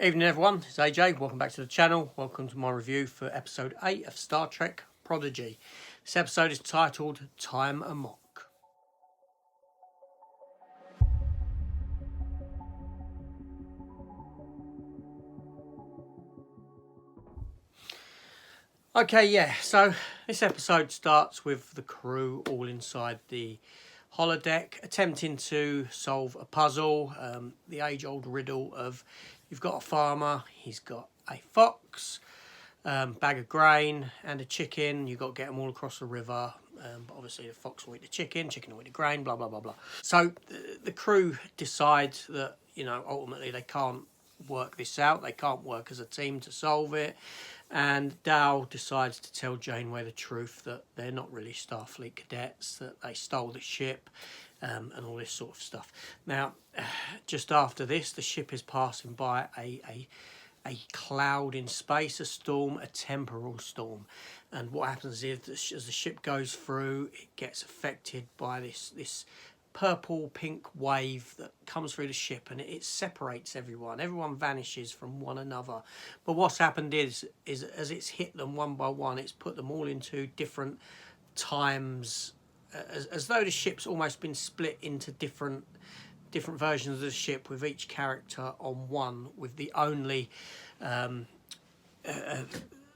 Evening everyone, it's AJ, welcome back to the channel. Welcome to my review for episode 8 of Star Trek Prodigy. This episode is titled Time Amok. Okay, so this episode starts with the crew all inside the holodeck attempting to solve a puzzle, the age-old riddle of you've got a farmer, he's got a fox, bag of grain and a chicken. You've got to get them all across the river, but obviously the fox will eat the chicken will eat the grain, blah blah blah blah. So the crew decides that ultimately they can't work this out, they can't work as a team to solve it, and Dal decides to tell Janeway the truth, that they're not really Starfleet cadets, that they stole the ship, and all this sort of stuff. Now, just after this, the ship is passing by a cloud in space, a storm, a temporal storm. And what happens is, as the ship goes through, it gets affected by this purple pink wave that comes through the ship, and it separates everyone vanishes from one another. But what's happened is as it's hit them one by one, it's put them all into different times, as though the ship's almost been split into different versions of the ship, with each character on one, with the only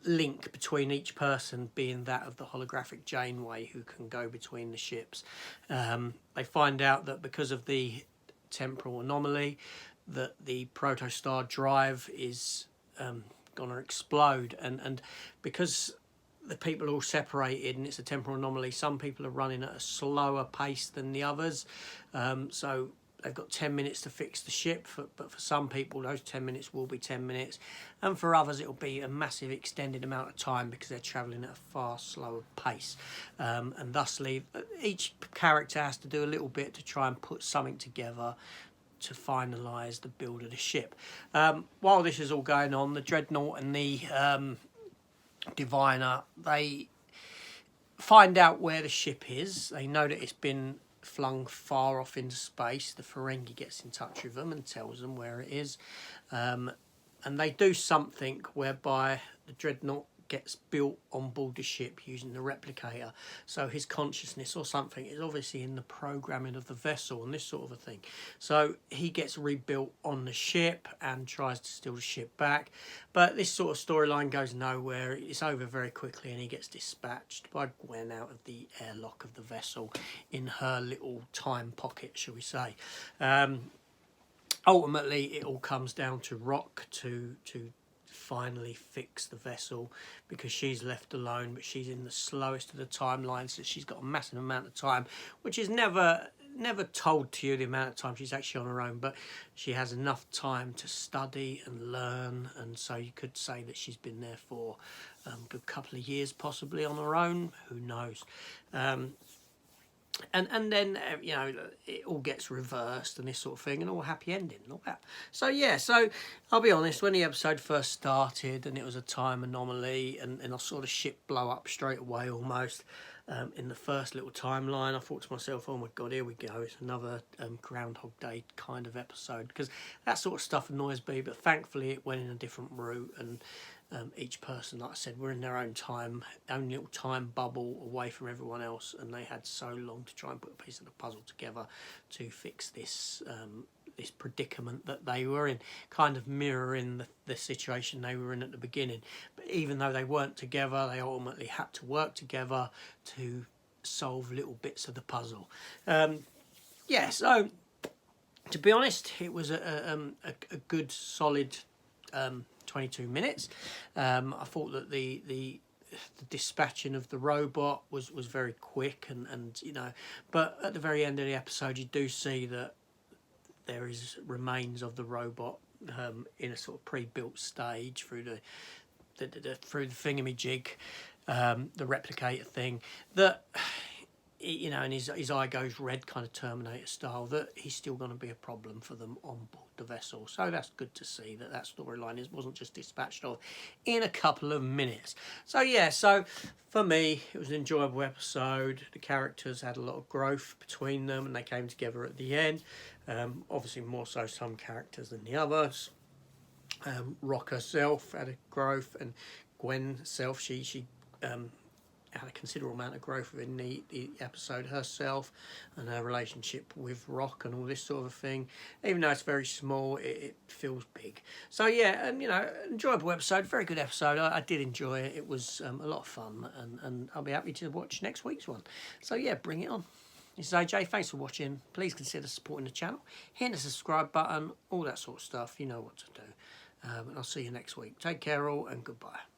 link between each person being that of the holographic Janeway, who can go between the ships. They find out that because of the temporal anomaly, that the protostar drive is going to explode, and because the people are all separated and it's a temporal anomaly, some people are running at a slower pace than the others, so they've got 10 minutes to fix the ship, but for some people those 10 minutes will be 10 minutes, and for others it'll be a massive extended amount of time because they're travelling at a far slower pace, and thusly each character has to do a little bit to try and put something together to finalise the build of the ship. While this is all going on, the Dreadnought and the Diviner, they find out where the ship is. They know that it's been flung far off into space. The Ferengi gets in touch with them and tells them where it is, and they do something whereby the Dreadnought gets built on board the ship using the replicator, so his consciousness or something is obviously in the programming of the vessel and this sort of a thing. So he gets rebuilt on the ship and tries to steal the ship back, but this sort of storyline goes nowhere. It's over very quickly and he gets dispatched by Gwen out of the airlock of the vessel in her little time pocket, shall we say. Ultimately it all comes down to Rock to finally fix the vessel, because she's left alone, but she's in the slowest of the timelines, so she's got a massive amount of time, which is never told to you, the amount of time she's actually on her own, but she has enough time to study and learn, and so you could say that she's been there for a good couple of years possibly on her own, who knows. And then it all gets reversed and this sort of thing, and all happy ending and all that. So I'll be honest, when the episode first started and it was a time anomaly and I saw the ship blow up straight away almost, in the first little timeline, I thought to myself, oh my god, here we go, it's another Groundhog Day kind of episode, because that sort of stuff annoys me. But thankfully it went in a different route, and each person, like I said, were in their own little time bubble away from everyone else, and they had so long to try and put a piece of the puzzle together to fix this this predicament that they were in, kind of mirroring the situation they were in at the beginning. But even though they weren't together, they ultimately had to work together to solve little bits of the puzzle. So to be honest, it was a good solid 22 minutes. I thought that the dispatching of the robot was very quick, and but at the very end of the episode you do see that there is remains of the robot in a sort of pre-built stage through the thingamajig, the replicator thing, that and his eye goes red, kind of Terminator style, that he's still going to be a problem for them on board the vessel. So that's good to see that storyline wasn't just dispatched off in a couple of minutes. So for me, it was an enjoyable episode. The characters had a lot of growth between them, and they came together at the end. Obviously more so some characters than the others. Rock herself had a growth, and Gwen herself, she had a considerable amount of growth within the episode herself, and her relationship with Rock and all this sort of thing. Even though it's very small, it feels big. So yeah, and enjoyable episode, very good episode. I did enjoy it. It was a lot of fun, and I'll be happy to watch next week's one. So yeah, bring it on. This is AJ, thanks for watching. Please consider supporting the channel, hit the subscribe button, all that sort of stuff. You know what to do. And I'll see you next week. Take care all, and goodbye.